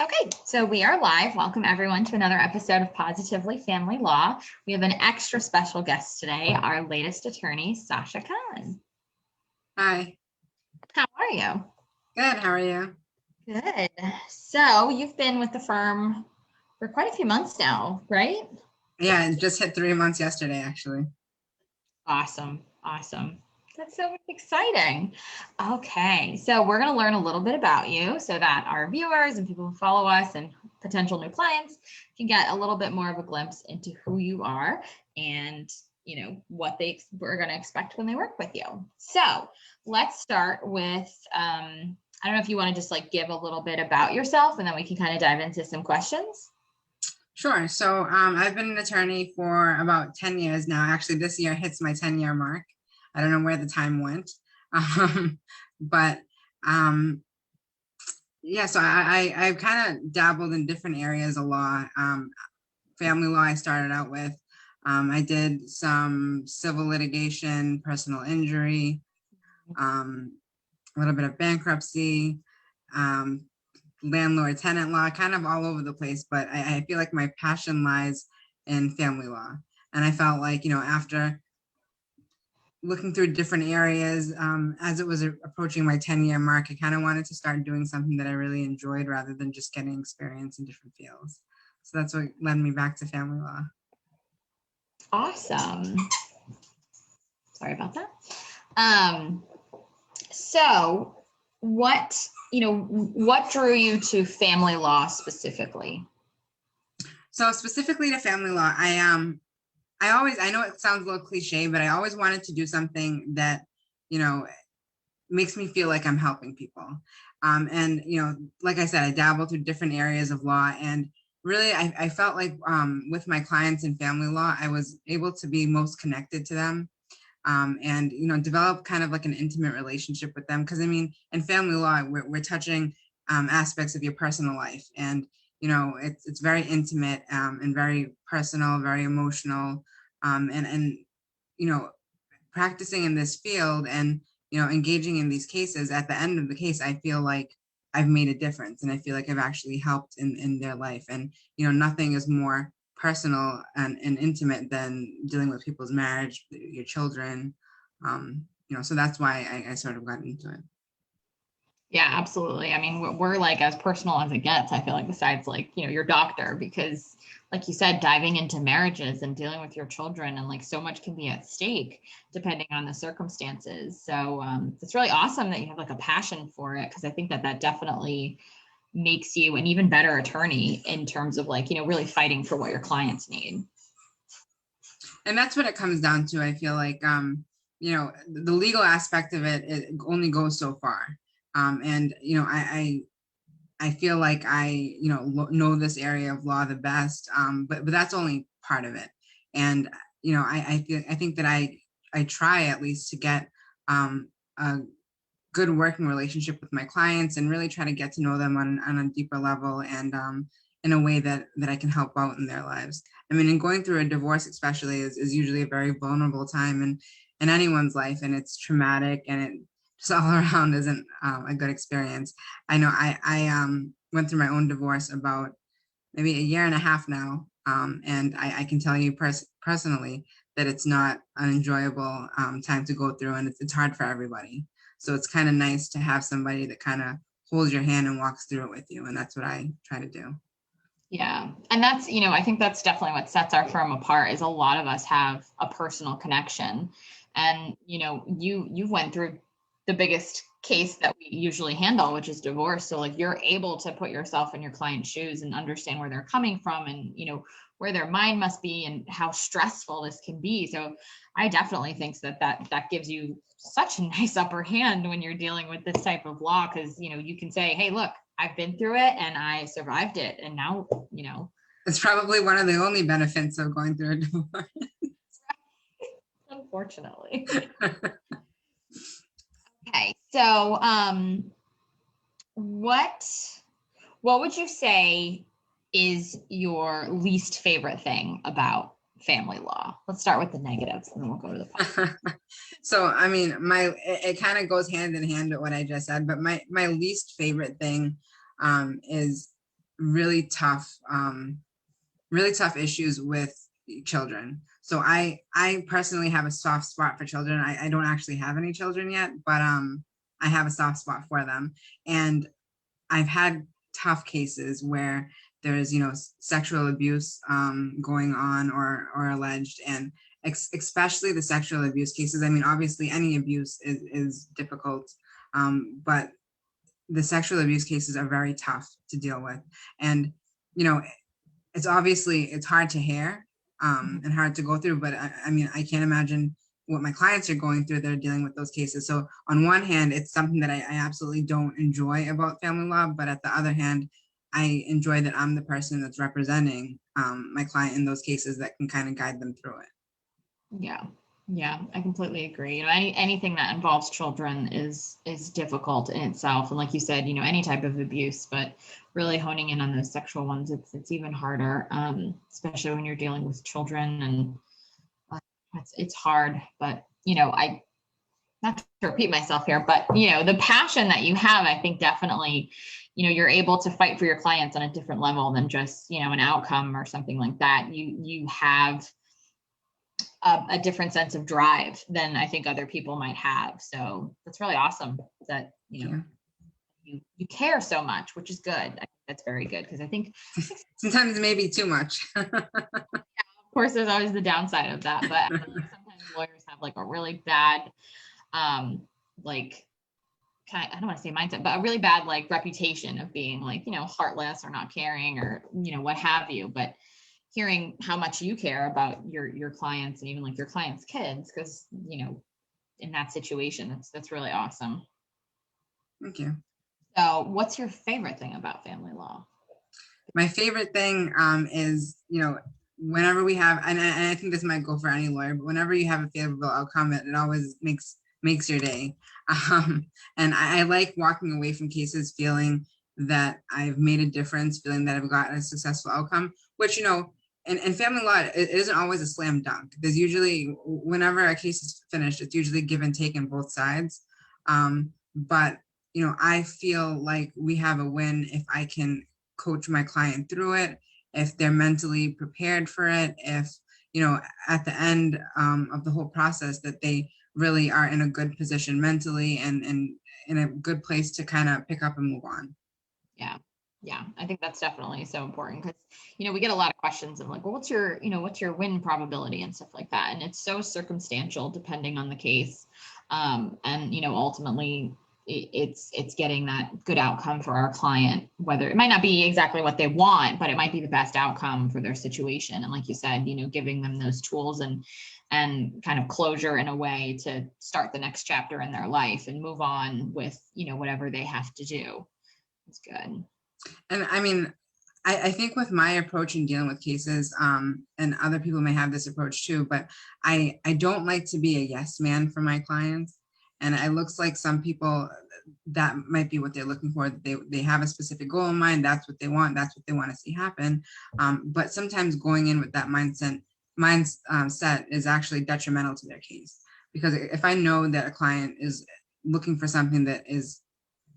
Okay, so we are live. Welcome everyone to another episode of Positively Family Law. We have an extra special guest today, our latest attorney, Sasha Khan. Hi. How are you? Good. How are you? Good. So you've been with the firm for quite a few months now, right? Yeah, it just hit 3 months yesterday, actually. Awesome. That's so exciting. Okay, so we're going to learn a little bit about you so that our viewers and people who follow us and potential new clients can get a little bit more of a glimpse into who you are and what they are going to expect when they work with you. So let's start with I don't know if you want to just give a little bit about yourself and then we can kind of dive into some questions. Sure. So I've been an attorney for about 10 years now. Actually, this year hits my 10-year mark. I don't know where the time went. But yeah, so I've kind of dabbled in different areas of law. Family law I started out with. I did some civil litigation, personal injury, a little bit of bankruptcy, landlord-tenant law, kind of all over the place, but I feel like my passion lies in family law. And I felt like, after looking through different areas, as it was approaching my 10-year mark, I kind of wanted to start doing something that I really enjoyed rather than just getting experience in different fields. So that's what led me back to family law. Awesome. Sorry about that. So what drew you to family law specifically? So specifically to family law, I know it sounds a little cliche, but I always wanted to do something that, makes me feel like I'm helping people. And, like I said, I dabbled through different areas of law, and really I felt like with my clients in family law, I was able to be most connected to them. And develop kind of like an intimate relationship with them, because I mean, in family law we're touching aspects of your personal life, and it's very intimate and very personal, very emotional, and practicing in this field and engaging in these cases, at the end of the case I feel like I've made a difference, and I feel like I've actually helped in their life. And nothing is more personal and intimate than dealing with people's marriage, your children. So that's why I sort of got into it. Yeah, absolutely. I mean, we're like as personal as it gets, I feel like, besides your doctor, because like you said, diving into marriages and dealing with your children, and so much can be at stake depending on the circumstances. So it's really awesome that you have a passion for it, because I think that definitely makes you an even better attorney in terms of really fighting for what your clients need. And that's what it comes down to. I feel like the legal aspect of it only goes so far. And I feel like I know this area of law the best, but that's only part of it. And I think that I try at least to get a good working relationship with my clients, and really try to get to know them on a deeper level, and in a way that I can help out in their lives. I mean, and going through a divorce especially is usually a very vulnerable time in anyone's life, and it's traumatic, and it just all around isn't a good experience. I know I went through my own divorce about maybe a year and a half now, and I can tell you personally that it's not an enjoyable time to go through, and it's hard for everybody. So it's kind of nice to have somebody that kind of holds your hand and walks through it with you, and that's what I try to do. Yeah. And that's, I think that's definitely what sets our firm apart, is a lot of us have a personal connection. And, you've went through the biggest case that we usually handle, which is divorce. So you're able to put yourself in your client's shoes and understand where they're coming from, and, where their mind must be and how stressful this can be. So I definitely think that gives you such a nice upper hand when you're dealing with this type of law, because, you can say, hey, look, I've been through it and I survived it. And now, it's probably one of the only benefits of going through a divorce. Unfortunately. Okay. So, what would you say is your least favorite thing about family law? Let's start with the negatives and then we'll go to the positive. So, I mean, it kind of goes hand in hand with what I just said, but my least favorite thing is really tough, issues with children. So I personally have a soft spot for children. I don't actually have any children yet, but I have a soft spot for them. And I've had tough cases where there's, sexual abuse going on or alleged, and especially the sexual abuse cases. I mean, obviously any abuse is difficult, but the sexual abuse cases are very tough to deal with. And, it's hard to hear and hard to go through, but I mean, I can't imagine what my clients are going through. They're dealing with those cases. So on one hand, it's something that I absolutely don't enjoy about family law, but at the other hand, I enjoy that I'm the person that's representing my client in those cases that can kind of guide them through it. Yeah. Yeah, I completely agree. Anything that involves children is difficult in itself. And like you said, any type of abuse, but really honing in on those sexual ones, it's even harder, especially when you're dealing with children. And it's hard, but I, not to repeat myself here, but the passion that you have, I think definitely, you're able to fight for your clients on a different level than just, an outcome or something like that. You have a different sense of drive than I think other people might have. So that's really awesome that, you care so much, which is good. I think that's very good, because I think sometimes maybe too much. Of course, there's always the downside of that, but sometimes lawyers have like a really bad, like, I don't want to say mindset, but a really bad like reputation of being like, heartless or not caring or, what have you. But hearing how much you care about your clients and even like your clients' kids, because, in that situation, that's really awesome. Thank you. So what's your favorite thing about family law? My favorite thing is, whenever we have, and I think this might go for any lawyer, but whenever you have a favorable outcome, it always makes your day. And I like walking away from cases feeling that I've made a difference, feeling that I've gotten a successful outcome, which, in family law, it isn't always a slam dunk. There's usually, whenever a case is finished, it's usually give and take on both sides. But, I feel like we have a win if I can coach my client through it, if they're mentally prepared for it, if, at the end of the whole process, that they really are in a good position mentally and in a good place to kind of pick up and move on. Yeah, I think that's definitely so important, because, we get a lot of questions of like, well, what's your win probability and stuff like that. And it's so circumstantial depending on the case. And, ultimately it's getting that good outcome for our client, whether it might not be exactly what they want, but it might be the best outcome for their situation. And like you said, giving them those tools and kind of closure in a way to start the next chapter in their life and move on with, whatever they have to do. It's good. And I mean, I think with my approach in dealing with cases, and other people may have this approach too, but I don't like to be a yes man for my clients. And it looks like some people, that might be what they're looking for. They have a specific goal in mind. That's what they want. That's what they want to see happen. But sometimes going in with that mindset is actually detrimental to their case. Because if I know that a client is looking for something that is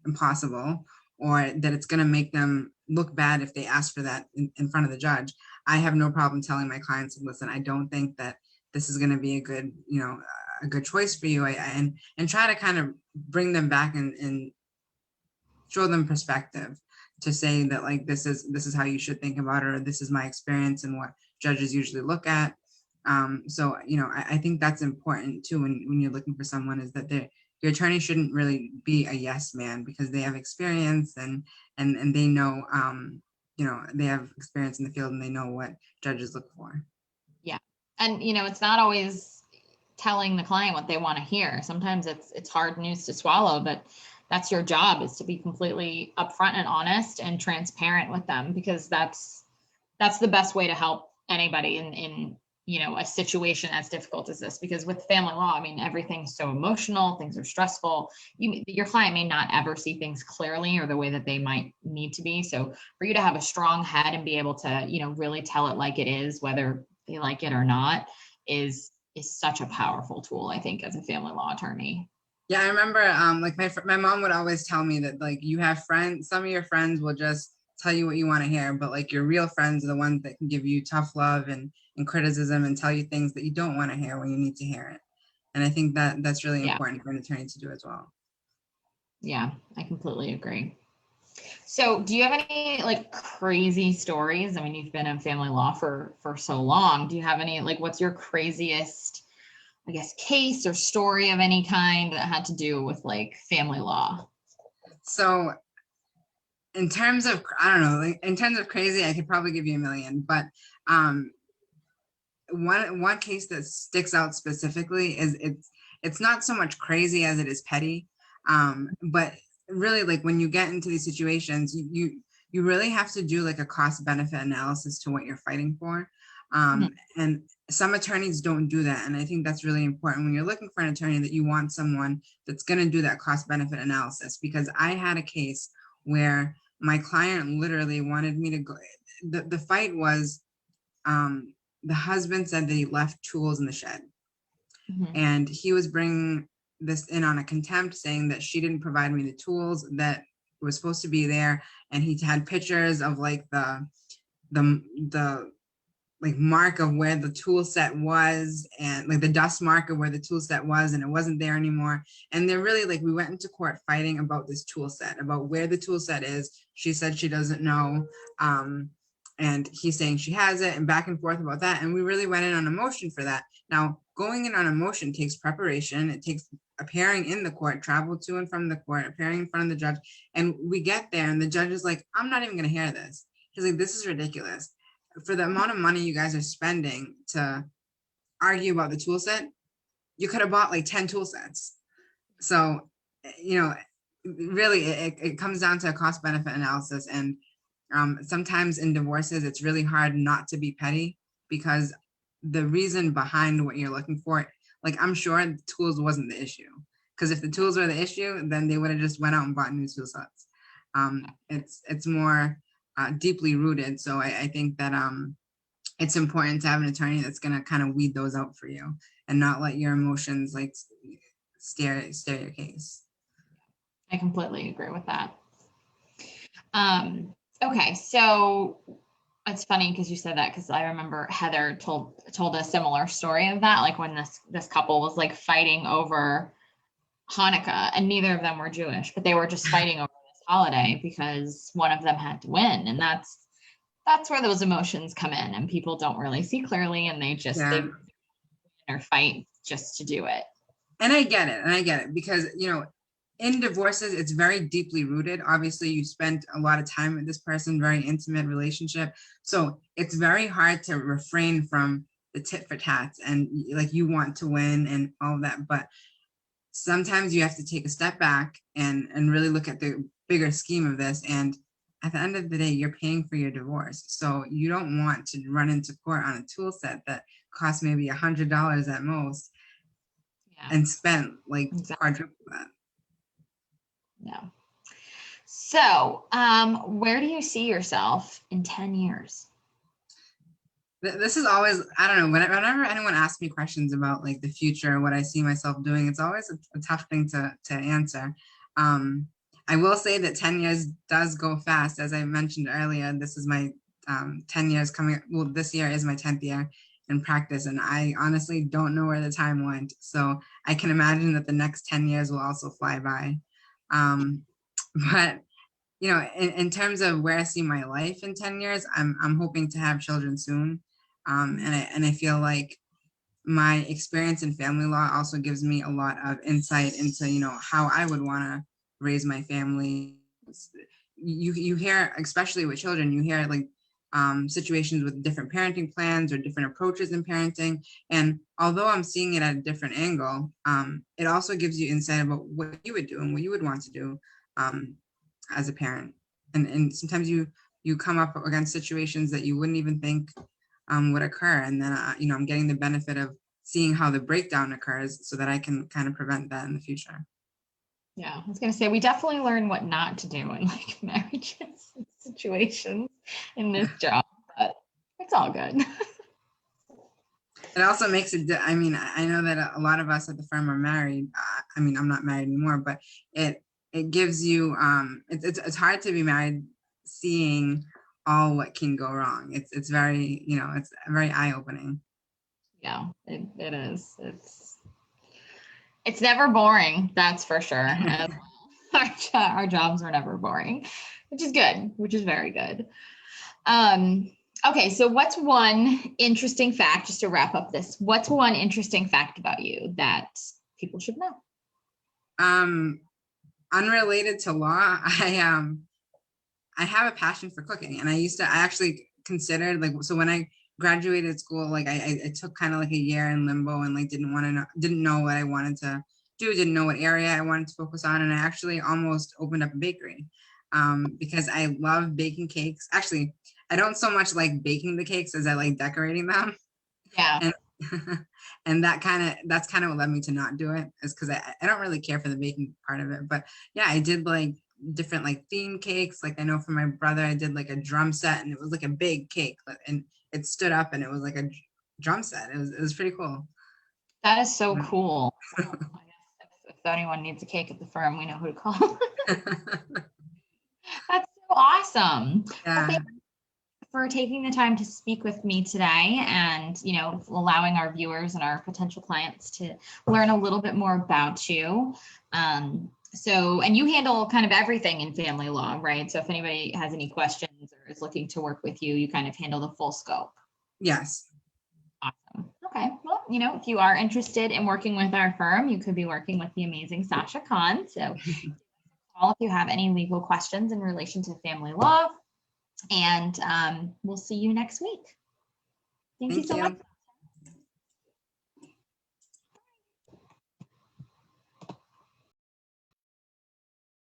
impossible, or that it's going to make them look bad if they ask for that in front of the judge, I have no problem telling my clients, listen, I don't think that this is going to be a good, a good choice for you. And try to kind of bring them back and show them perspective, to say that like, this is how you should think about it, or this is my experience and what judges usually look at. So, I think that's important too, when you're looking for someone, is that your attorney shouldn't really be a yes man, because they have experience and they know, they have experience in the field and they know what judges look for. Yeah. And, it's not always telling the client what they want to hear. Sometimes it's hard news to swallow, but that's your job, is to be completely upfront and honest and transparent with them, because that's the best way to help anybody in a situation as difficult as this. Because with family law, I mean, everything's so emotional, things are stressful. Your client may not ever see things clearly or the way that they might need to be. So for you to have a strong head and be able to, really tell it like it is, whether they like it or not, is such a powerful tool, I think, as a family law attorney. Yeah, I remember like my mom would always tell me that, like, you have friends, some of your friends will just tell you what you want to hear, but like your real friends are the ones that can give you tough love and criticism and tell you things that you don't want to hear when you need to hear it. And I think that that's really Yeah. important for an attorney to do as well. Yeah, I completely agree. So do you have any like crazy stories? I mean, you've been in family law for so long. Do you have any, like, what's your craziest, I guess, case or story of any kind that had to do with like family law? So in terms of, I don't know, like, in terms of crazy, I could probably give you a million, but um, one case that sticks out specifically is it's not so much crazy as it is petty. But really, like when you get into these situations, you really have to do like a cost benefit analysis to what you're fighting for. And some attorneys don't do that. And I think that's really important when you're looking for an attorney, that you want someone that's going to do that cost benefit analysis. Because I had a case where my client literally wanted me to go, the fight was, the husband said that he left tools in the shed, and he was bringing this in on a contempt, saying that she didn't provide me the tools that were supposed to be there. And he had pictures of like the like mark of where the tool set was, and like the dust mark of where the tool set was, and it wasn't there anymore. And they're really like, we went into court fighting about this tool set, about where the tool set is. She said she doesn't know, and he's saying she has it, and back and forth about that. And we really went in on a motion for that. Now, going in on a motion takes preparation. It takes appearing in the court, travel to and from the court, appearing in front of the judge. And we get there and the judge is like, I'm not even going to hear this. He's like, this is ridiculous. For the amount of money you guys are spending to argue about the tool set, you could have bought like 10 tool sets. So, you know, really it comes down to a cost benefit analysis. And sometimes in divorces, it's really hard not to be petty, because the reason behind what you're looking for, like I'm sure the tools wasn't the issue. Because if the tools were the issue, then they would have just went out and bought new tool sets. It's more deeply rooted. So I think that it's important to have an attorney that's going to kind of weed those out for you and not let your emotions like steer your case. I completely agree with that. Okay, so it's funny because you said that, because I remember Heather told a similar story of that, like when this couple was like fighting over Hanukkah, and neither of them were Jewish, but they were just fighting over this holiday because one of them had to win. And that's where those emotions come in, and people don't really see clearly, and they fight just to do it. And I get it because, you know, in divorces, it's very deeply rooted. Obviously, you spent a lot of time with this person, very intimate relationship. So it's very hard to refrain from the tit for tats and like you want to win and all of that. But sometimes you have to take a step back and really look at the bigger scheme of this. And at the end of the day, you're paying for your divorce. So you don't want to run into court on a tool set that costs maybe $100 at most, and spent like quadruple that. Yeah. So, where do you see yourself in 10 years? This is always, I don't know, whenever anyone asks me questions about like the future, what I see myself doing, it's always a tough thing to answer. I will say that 10 years does go fast. As I mentioned earlier, this is my 10 years coming. Well, this year is my 10th year in practice, and I honestly don't know where the time went. So I can imagine that the next 10 years will also fly by. But you know, in terms of where I see my life in 10 years, I'm hoping to have children soon. And I feel like my experience in family law also gives me a lot of insight into, you know, how I would want to raise my family. You hear, especially with children, you hear like situations with different parenting plans or different approaches in parenting. And although I'm seeing it at a different angle, it also gives you insight about what you would do and what you would want to do as a parent. And sometimes you come up against situations that you wouldn't even think would occur. And then, you know, I'm getting the benefit of seeing how the breakdown occurs so that I can kind of prevent that in the future. Yeah, I was going to say, we definitely learn what not to do in like marriages and situations in this job, but it's all good. It also makes it, I mean, I know that a lot of us at the firm are married. I mean, I'm not married anymore, but it gives you, it's hard to be married seeing all what can go wrong. It's very, it's very eye-opening. Yeah, it is. It's never boring, that's for sure. And our jobs are never boring, which is good, which is very good. Okay, so what's one interesting fact, just to wrap up this, what's one interesting fact about you that people should know? Unrelated to law, I have a passion for cooking, and I actually considered, like, so when I graduated school, like I took kind of like a year in limbo and like didn't know what I wanted to do, didn't know what area I wanted to focus on, and I actually almost opened up a bakery, because I love baking cakes. Actually, I don't so much like baking the cakes as I like decorating them. Yeah. And and that's kind of what led me to not do it, is because I don't really care for the baking part of it. But yeah, I did like different like theme cakes. Like I know for my brother, I did like a drum set, and it was like a big cake, and it stood up and it was like a drum set. It was pretty cool. That is so cool. Well, I guess if anyone needs a cake at the firm, we know who to call. That's so awesome. Well, Yeah. thank you for taking the time to speak with me today, and allowing our viewers and our potential clients to learn a little bit more about you. And you handle kind of everything in family law, right? So if anybody has any questions or is looking to work with you, you kind of handle the full scope. Yes. Awesome. Okay. Well, if you are interested in working with our firm, you could be working with the amazing Sasha Khan. So call if you have any legal questions in relation to family law. And we'll see you next week. Thank you so much.